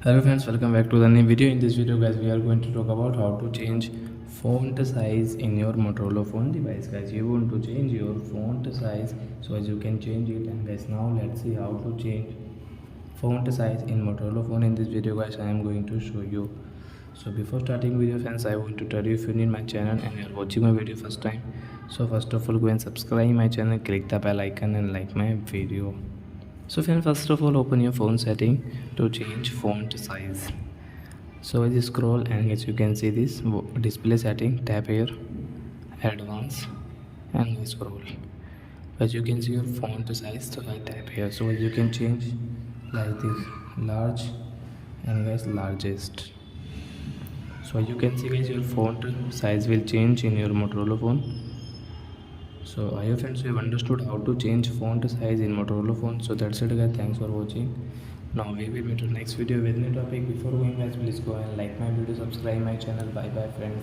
Hello friends, welcome back to the new video. In this video guys, we are going to talk about how to change font size in your Motorola phone device. Guys, you want to change your font size, so as you can change it. And guys, now let's see how to change font size in Motorola phone. In this video guys, I am going to show you. So before starting video friends, I want to tell you, if you need my channel and you are watching my video first time, so first of all go and subscribe my channel, click the bell icon and like my video. So friends, first of all open your phone setting to change font size. So as you scroll and as you can see this display setting, tap here, advanced, and scroll. As you can see your font size, so I tap here. So as you can change like this, large and guys largest. So you can see guys your font size will change in your Motorola phone. So I hope friends you have understood how to change font size in Motorola phone. So that's it guys, thanks for watching. Now we will meet in next video with new topic. Before going guys, please go and like my video, subscribe my channel. Bye bye friends.